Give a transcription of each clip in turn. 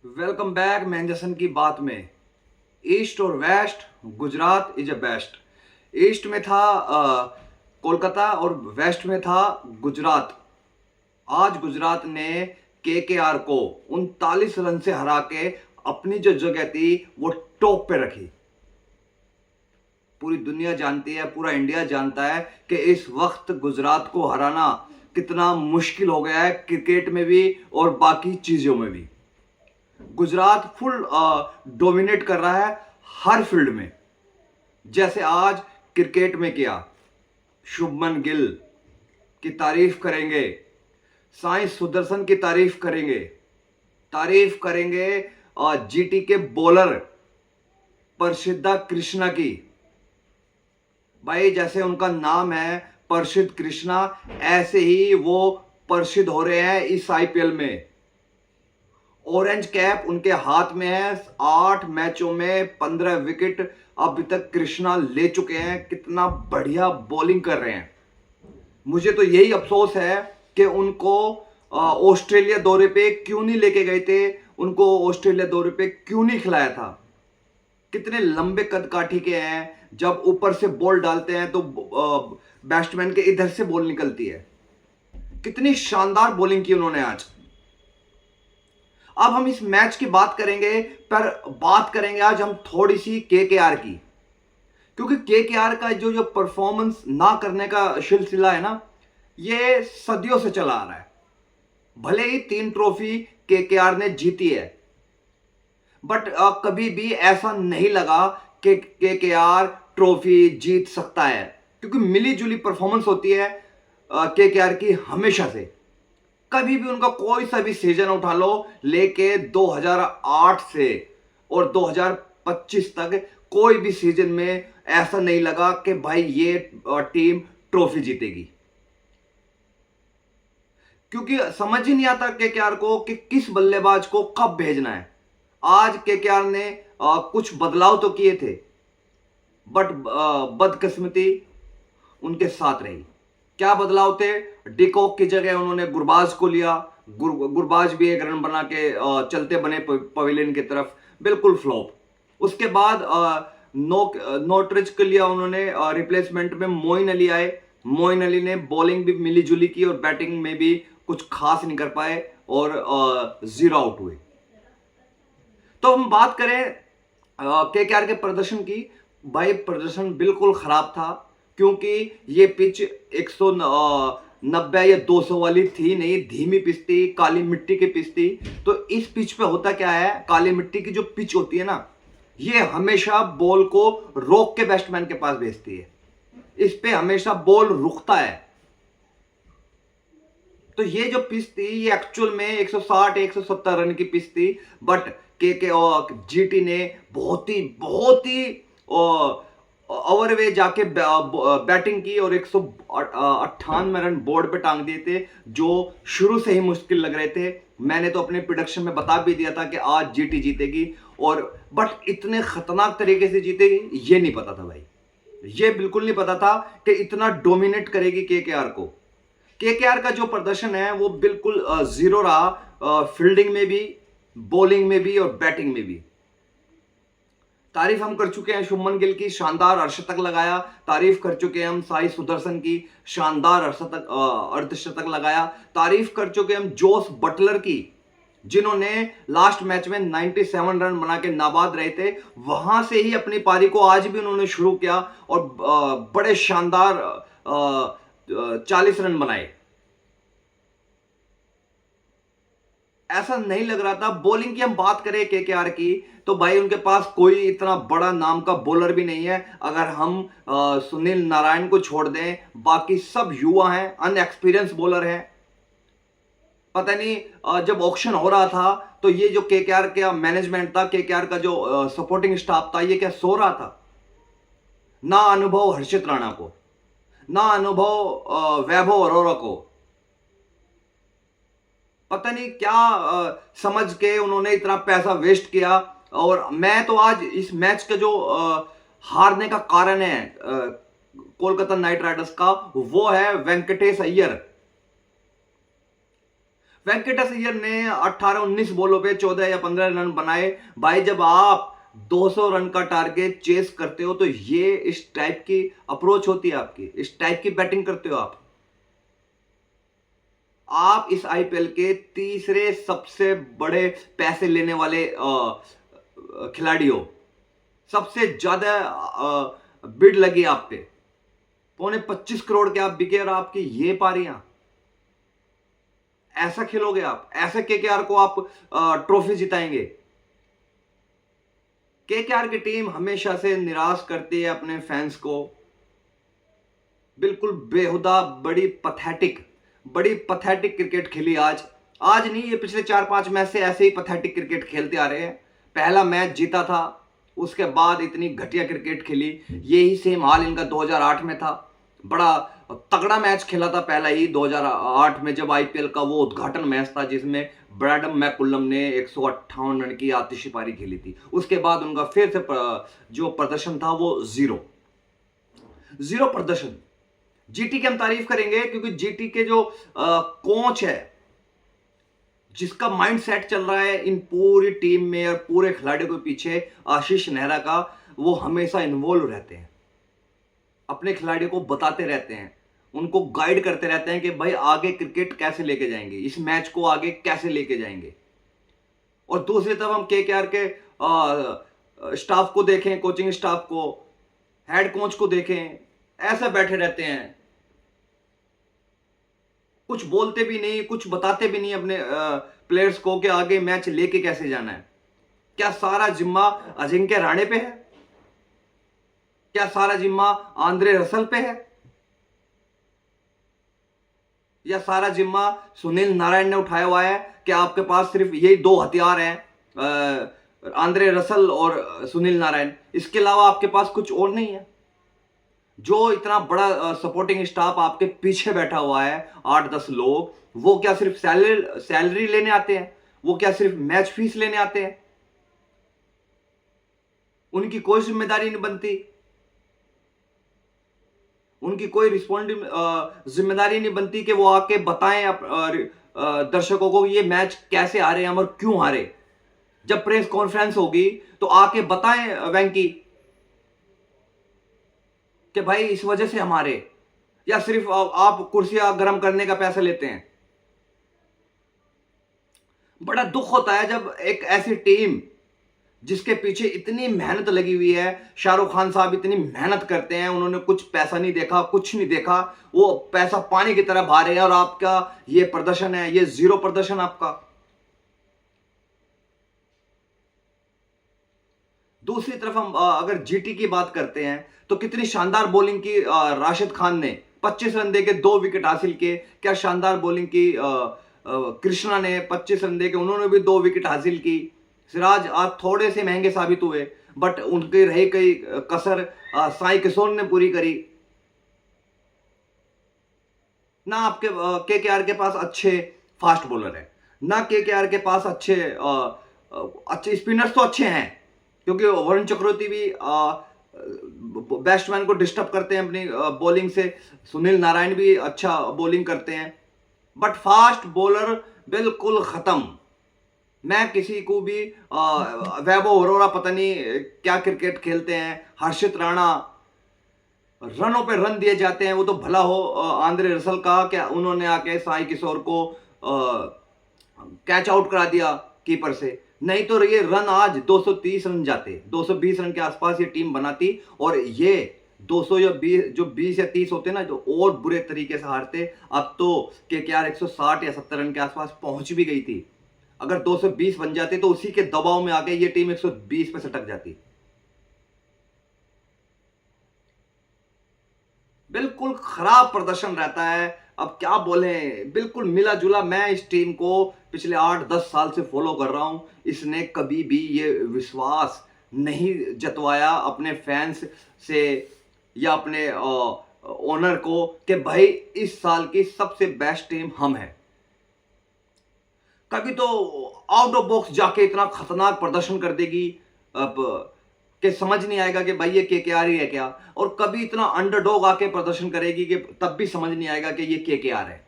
Welcome back मैंजसन की बात में। ईस्ट और west, Gujarat is a best. East में था कोलकाता और वेस्ट में था गुजरात। आज गुजरात ने केकेआर को 39 रन से हरा के अपनी जो जगह थी वो टॉप पे रखी। पूरी दुनिया जानती है, पूरा इंडिया जानता है कि इस वक्त गुजरात को हराना कितना मुश्किल हो गया है, क्रिकेट में भी और बाकी चीजों में भी। गुजरात फुल डोमिनेट कर रहा है हर फील्ड में। जैसे आज क्रिकेट में किया, शुभमन गिल की तारीफ करेंगे, साई सुदर्शन की तारीफ करेंगे जीटी के बॉलर प्रसिद्धा कृष्णा की। भाई जैसे उनका नाम है प्रसिद्ध कृष्णा, ऐसे ही वो प्रसिद्ध हो रहे हैं इस आईपीएल में। ऑरेंज कैप उनके हाथ में है। 8 मैचों में 15 विकेट अभी तक कृष्णा ले चुके हैं। कितना बढ़िया बॉलिंग कर रहे हैं। मुझे तो यही अफसोस है कि उनको ऑस्ट्रेलिया दौरे पे क्यों नहीं लेके गए थे, उनको ऑस्ट्रेलिया दौरे पे क्यों नहीं खिलाया था। कितने लंबे कद काठी के हैं, जब ऊपर से बॉल डालते हैं तो बैट्समैन के इधर से बॉल निकलती है। कितनी शानदार बॉलिंग की उन्होंने आज। अब हम इस मैच की बात करेंगे, पर बात करेंगे आज हम थोड़ी सी केकेआर की, क्योंकि केकेआर का जो परफॉर्मेंस ना करने का सिलसिला है ना, ये सदियों से चला आ रहा है। भले ही 3 ट्रॉफी केकेआर ने जीती है, बट कभी भी ऐसा नहीं लगा कि केकेआर ट्रॉफी जीत सकता है, क्योंकि मिली जुली परफॉर्मेंस होती है केकेआर की हमेशा से। कभी भी उनका कोई सा भी सीजन उठा लो, लेके 2008 से और 2025 तक कोई भी सीजन में ऐसा नहीं लगा कि भाई ये टीम ट्रॉफी जीतेगी। क्योंकि समझ ही नहीं आता केकेआर को कि किस बल्लेबाज को कब भेजना है। आज केकेआर ने कुछ बदलाव तो किए थे, बट बदकिस्मती उनके साथ रही। क्या बदलाव थे? डिकॉक की जगह उन्होंने गुरबाज को लिया। गुरबाज भी 1 रन बना के चलते बने पवेलियन की तरफ, बिल्कुल फ्लॉप। उसके बाद नोट्रिच के लिया उन्होंने रिप्लेसमेंट में। मोइन अली आए। मोइन अली ने बॉलिंग भी मिली जुली की और बैटिंग में भी कुछ खास नहीं कर पाए और 0 आउट हुए। तो हम बात करें केकेआर के प्रदर्शन की। भाई प्रदर्शन बिल्कुल खराब था, क्योंकि ये पिच 190 या 200 वाली थी नहीं, धीमी पिच थी, काली मिट्टी की पिच थी। तो इस पिच पे होता क्या है, काली मिट्टी की जो पिच होती है ना, ये हमेशा बॉल को रोक के बैट्समैन के पास भेजती है। इस पे हमेशा बॉल रुकता है। तो ये जो पिच थी ये एक्चुअल में 160-170 रन की पिच थी, बट के और जीटी ने बहुत ही ओवरवे जाके बैटिंग की और 198 रन बोर्ड पे टांग दिए थे, जो शुरू से ही मुश्किल लग रहे थे। मैंने तो अपने प्रेडिक्शन में बता भी दिया था कि आज जीटी जीतेगी, और बट इतने खतरनाक तरीके से जीतेगी ये नहीं पता था भाई। ये बिल्कुल नहीं पता था कि इतना डोमिनेट करेगी केकेआर को। केकेआर का जो प्रदर्शन है वो बिल्कुल जीरो रहा, फील्डिंग में भी, बॉलिंग में भी और बैटिंग में भी। तारीफ हम कर चुके हैं शुभमन गिल की, शानदार अर्धशतक लगाया। तारीफ कर चुके हैं हम साई सुदर्शन की, शानदार अर्धशतक लगाया। तारीफ कर चुके हैं हम जोस बटलर की, जिन्होंने लास्ट मैच में 97 रन बना के नाबाद रहे थे। वहां से ही अपनी पारी को आज भी उन्होंने शुरू किया और बड़े शानदार 40 रन बनाए। ऐसा नहीं लग रहा था। बॉलिंग की हम बात करें केकेआर की, तो भाई उनके पास कोई इतना बड़ा नाम का बॉलर भी नहीं है। अगर हम सुनील नारायण को छोड़ दें, बाकी सब युवा हैं, अनएक्सपीरियंस बॉलर हैं। पता नहीं जब ऑक्शन हो रहा था तो ये जो केकेआर का मैनेजमेंट था, केकेआर का जो सपोर्टिंग स्टाफ था, ये क्या सो रहा था? ना अनुभव हर्षित राणा को, ना अनुभव वैभव अरोरा को। पता नहीं क्या समझ के उन्होंने इतना पैसा वेस्ट किया। और मैं तो आज इस मैच का जो हारने का कारण है कोलकाता नाइट राइडर्स का, वो है वेंकटेश अय्यर। वेंकटेश अय्यर ने 18-19 बॉलों पे 14 या 15 रन बनाए। भाई जब आप 200 रन का टारगेट चेस करते हो तो ये इस टाइप की अप्रोच होती है आपकी, इस टाइप की बैटिंग करते हो आप इस आईपीएल के तीसरे सबसे बड़े पैसे लेने वाले खिलाड़ी हो। सबसे ज्यादा बिड लगी आप पे, 25.25 करोड़ के आप बिके और आपकी ये पारियां। ऐसा खेलोगे आप? ऐसे केकेआर को आप ट्रॉफी जिताएंगे? केकेआर की टीम हमेशा से निराश करती है अपने फैंस को। बिल्कुल बेहुदा, बड़ी पथेटिक क्रिकेट खेली आज नहीं, ये पिछले 4-5 मैच से ऐसे ही पथेटिक क्रिकेट खेलते आ रहे हैं। पहला मैच जीता था, उसके बाद इतनी घटिया क्रिकेट खेली। यही सेम हाल इनका 2008 में था। बड़ा तगड़ा मैच खेला था पहला ही 2008 में, जब आईपीएल का वो उद्घाटन मैच था जिसमें ब्रैडम मैकुलम ने 158 रन की आतिशी पारी खेली थी। उसके बाद उनका फिर से जो प्रदर्शन था वो जीरो प्रदर्शन। जीटी की हम तारीफ करेंगे क्योंकि जीटी के जो कोच है, जिसका माइंड सेट चल रहा है इन पूरी टीम में और पूरे खिलाड़ियों के पीछे, आशीष नेहरा का, वो हमेशा इन्वॉल्व रहते हैं, अपने खिलाड़ियों को बताते रहते हैं, उनको गाइड करते रहते हैं कि भाई आगे क्रिकेट कैसे लेके जाएंगे, इस मैच को आगे कैसे लेके जाएंगे। और दूसरी तरफ हम केकेआर के स्टाफ को देखें, कोचिंग स्टाफ को, हेड कोच को देखें, ऐसा बैठे रहते हैं, कुछ बोलते भी नहीं, कुछ बताते भी नहीं अपने प्लेयर्स को कि आगे मैच लेके कैसे जाना है। क्या सारा जिम्मा अजिंक्य राणे पे है? क्या सारा जिम्मा आंद्रे रसल पे है? या सारा जिम्मा सुनील नारायण ने उठाया हुआ है कि आपके पास सिर्फ यही 2 हथियार हैं, आंद्रे रसल और सुनील नारायण, इसके अलावा आपके पास कुछ और नहीं है? जो इतना बड़ा सपोर्टिंग स्टाफ आपके पीछे बैठा हुआ है, 8-10 लोग, वो क्या सिर्फ सैलरी लेने आते हैं? वो क्या सिर्फ मैच फीस लेने आते हैं? उनकी कोई जिम्मेदारी नहीं बनती, उनकी कोई जिम्मेदारी नहीं बनती कि वो आके बताएं दर्शकों को ये मैच कैसे हारे हम और क्यों हारे। जब प्रेस कॉन्फ्रेंस होगी तो आके बताएं वेंकी कि भाई इस वजह से हमारे, या सिर्फ आप कुर्सियां गर्म करने का पैसा लेते हैं। बड़ा दुख होता है जब एक ऐसी टीम जिसके पीछे इतनी मेहनत लगी हुई है, शाहरुख खान साहब इतनी मेहनत करते हैं, उन्होंने कुछ पैसा नहीं देखा, कुछ नहीं देखा, वो पैसा पानी की तरह बहा रहे हैं और आपका ये प्रदर्शन है, ये जीरो प्रदर्शन आपका। दूसरी तरफ हम अगर जीटी की बात करते हैं तो कितनी शानदार बॉलिंग की राशिद खान ने, 25 रन देके 2 विकेट हासिल किए। क्या शानदार बॉलिंग की कृष्णा ने, 25 रन देके उन्होंने भी 2 विकेट हासिल की। सिराज आज थोड़े से महंगे साबित हुए, बट उनके रही कई कसर साई किशोर ने पूरी करी। ना आपके केकेआर के पास अच्छे फास्ट बॉलर है, ना केकेआर के पास अच्छे स्पिनर्स तो अच्छे हैं, क्योंकि वरुण चक्रवर्ती भी बैट्समैन को डिस्टर्ब करते हैं अपनी बॉलिंग से, सुनील नारायण भी अच्छा बॉलिंग करते हैं, बट फास्ट बॉलर बिल्कुल खत्म। मैं किसी को भी वैभव अरोड़ा पता नहीं क्या क्रिकेट खेलते हैं, हर्षित राणा, रनों पे रन दिए जाते हैं। वो तो भला हो आंद्रे रसल का, क्या उन्होंने आके साई किशोर को कैच आउट करा दिया कीपर से, नहीं तो ये रन आज 230 रन जाते, 220 रन के आसपास ये टीम बनाती, और ये 200 या 20 जो 20 या 30 होते ना, जो और बुरे तरीके से हारते। अब तो केकेआर 160 या 70 रन के आसपास पहुंच भी गई थी। अगर 220 बन जाते तो उसी के दबाव में आके ये टीम 120 पे सटक जाती। बिल्कुल खराब प्रदर्शन रहता है। अब क्या बोले, बिल्कुल मिला जुला। मैं इस टीम को पिछले 8-10 साल से फॉलो कर रहा हूं, इसने कभी भी ये विश्वास नहीं जतवाया अपने फैंस से या अपने ओनर को कि भाई इस साल की सबसे बेस्ट टीम हम है। कभी तो आउट ऑफ बॉक्स जाके इतना खतरनाक प्रदर्शन कर देगी अब कि समझ नहीं आएगा कि भाई ये केकेआर ही है क्या, और कभी इतना अंडरडॉग आके प्रदर्शन करेगी कि तब भी समझ नहीं आएगा कि ये केकेआर है।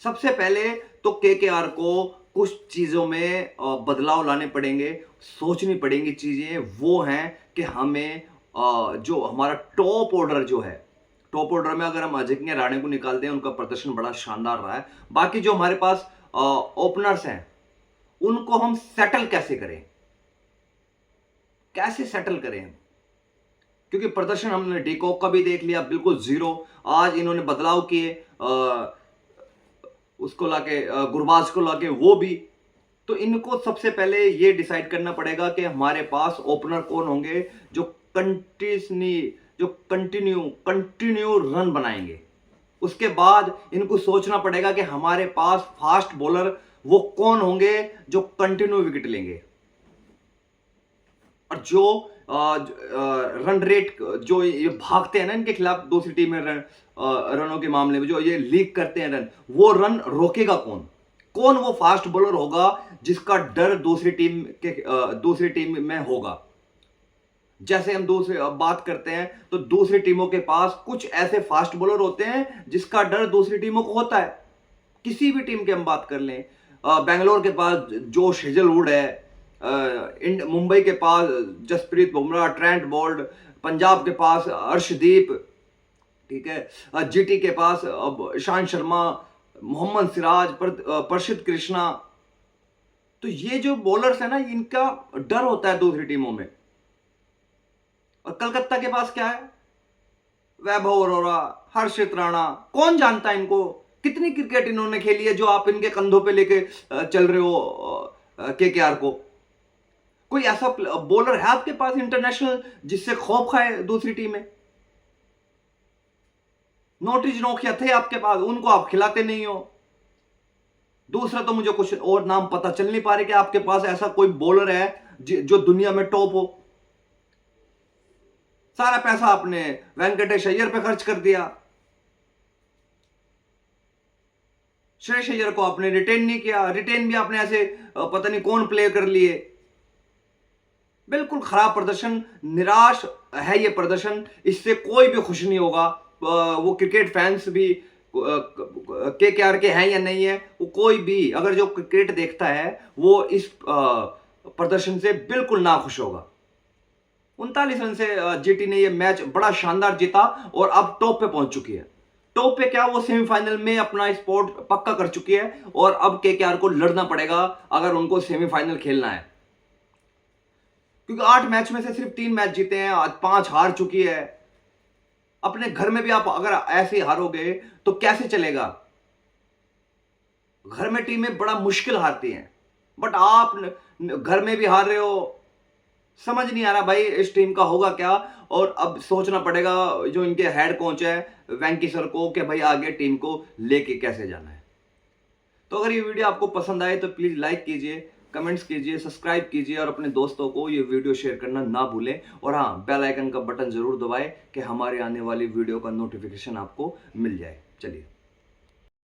सबसे पहले तो केकेआर को कुछ चीज़ों में बदलाव लाने पड़ेंगे, सोचनी पड़ेंगी चीज़ें। वो हैं कि हमें जो हमारा टॉप ऑर्डर जो है, टॉप ऑर्डर में अगर हम अजिंक्य रहाणे को निकाल दें, उनका प्रदर्शन बड़ा शानदार रहा है। बाकी जो हमारे पास ओपनर्स हैं, उनको हम सेटल कैसे करें, कैसे सेटल करें हम? क्योंकि प्रदर्शन हमने डिकॉक का भी देख लिया, बिल्कुल जीरो। आज इन्होंने बदलाव किए, उसको लाके गुरबाज को लाके, वो भी। तो इनको सबसे पहले ये डिसाइड करना पड़ेगा कि हमारे पास ओपनर कौन होंगे जो कंटिन्यू रन बनाएंगे। उसके बाद इनको सोचना पड़ेगा कि हमारे पास फास्ट बॉलर वो कौन होंगे जो कंटिन्यू विकेट लेंगे, और जो रन रेट, जो ये भागते हैं ना इनके खिलाफ दूसरी टीम में रनों के मामले में, जो ये लीक करते हैं रन, वो रन रोकेगा कौन? कौन वो फास्ट बॉलर होगा जिसका डर दूसरी टीम में होगा? जैसे हम दूसरे बात करते हैं तो दूसरी टीमों के पास कुछ ऐसे फास्ट बॉलर होते हैं जिसका डर दूसरी टीमों को होता है। किसी भी टीम की हम बात कर लें, बेंगलोर के पास जोश हेजलवुड है, मुंबई के पास जसप्रीत बुमराह, ट्रेंट बोल्ट, पंजाब के पास अर्शदीप, ठीक है, जीटी के पास अब ईशांत शर्मा, मोहम्मद सिराज, प्रसिद्ध कृष्णा। तो ये जो बॉलर्स है ना, इनका डर होता है दूसरी टीमों में। और कलकत्ता के पास क्या है? वैभव अरोरा, हर्षित राणा। कौन जानता है इनको? कितनी क्रिकेट इन्होंने खेली है जो आप इनके कंधों पे लेके चल रहे हो केकेआर को? कोई ऐसा बॉलर है आपके पास इंटरनेशनल जिससे खौफ खाए दूसरी टीमें? नोटिस नोकिया थे आपके पास, उनको आप खिलाते नहीं हो। दूसरा तो मुझे कुछ और नाम पता चल नहीं पा रहे कि आपके पास ऐसा कोई बॉलर है जो दुनिया में टॉप हो। सारा पैसा आपने वेंकटेश अय्यर पे खर्च कर दिया, श्रेयस अय्यर को आपने रिटेन नहीं किया। रिटेन भी आपने ऐसे पता नहीं कौन प्ले कर लिए। बिल्कुल खराब प्रदर्शन, निराश है ये प्रदर्शन। इससे कोई भी खुश नहीं होगा। वो क्रिकेट फैंस भी केकेआर के हैं या नहीं है, वो कोई भी अगर जो क्रिकेट देखता है वो इस प्रदर्शन से बिल्कुल ना खुश होगा। 39 रन से जीटी ने ये मैच बड़ा शानदार जीता और अब टॉप पे पहुंच चुकी है। टॉप पे क्या, वो सेमीफाइनल में अपना स्पॉट पक्का कर चुकी है और अब केकेआर को लड़ना पड़ेगा अगर उनको सेमीफाइनल खेलना है। क्योंकि 8 मैच में से सिर्फ 3 मैच जीते हैं, आज 5 हार चुकी है। अपने घर में भी आप अगर ऐसे हारोगे तो कैसे चलेगा? घर में टीमें बड़ा मुश्किल हारती हैं, बट आप घर में भी हार रहे हो। समझ नहीं आ रहा भाई इस टीम का होगा क्या। और अब सोचना पड़ेगा जो इनके हेड कोच है वेंकी सर को कि भाई आगे टीम को लेके कैसे जाना है। तो अगर ये वीडियो आपको पसंद आए तो प्लीज लाइक कीजिए, कमेंट्स कीजिए, सब्सक्राइब कीजिए और अपने दोस्तों को ये वीडियो शेयर करना ना भूलें। और हाँ, बेल आइकन का बटन जरूर दबाएं कि हमारे आने वाली वीडियो का नोटिफिकेशन आपको मिल जाए। चलिए।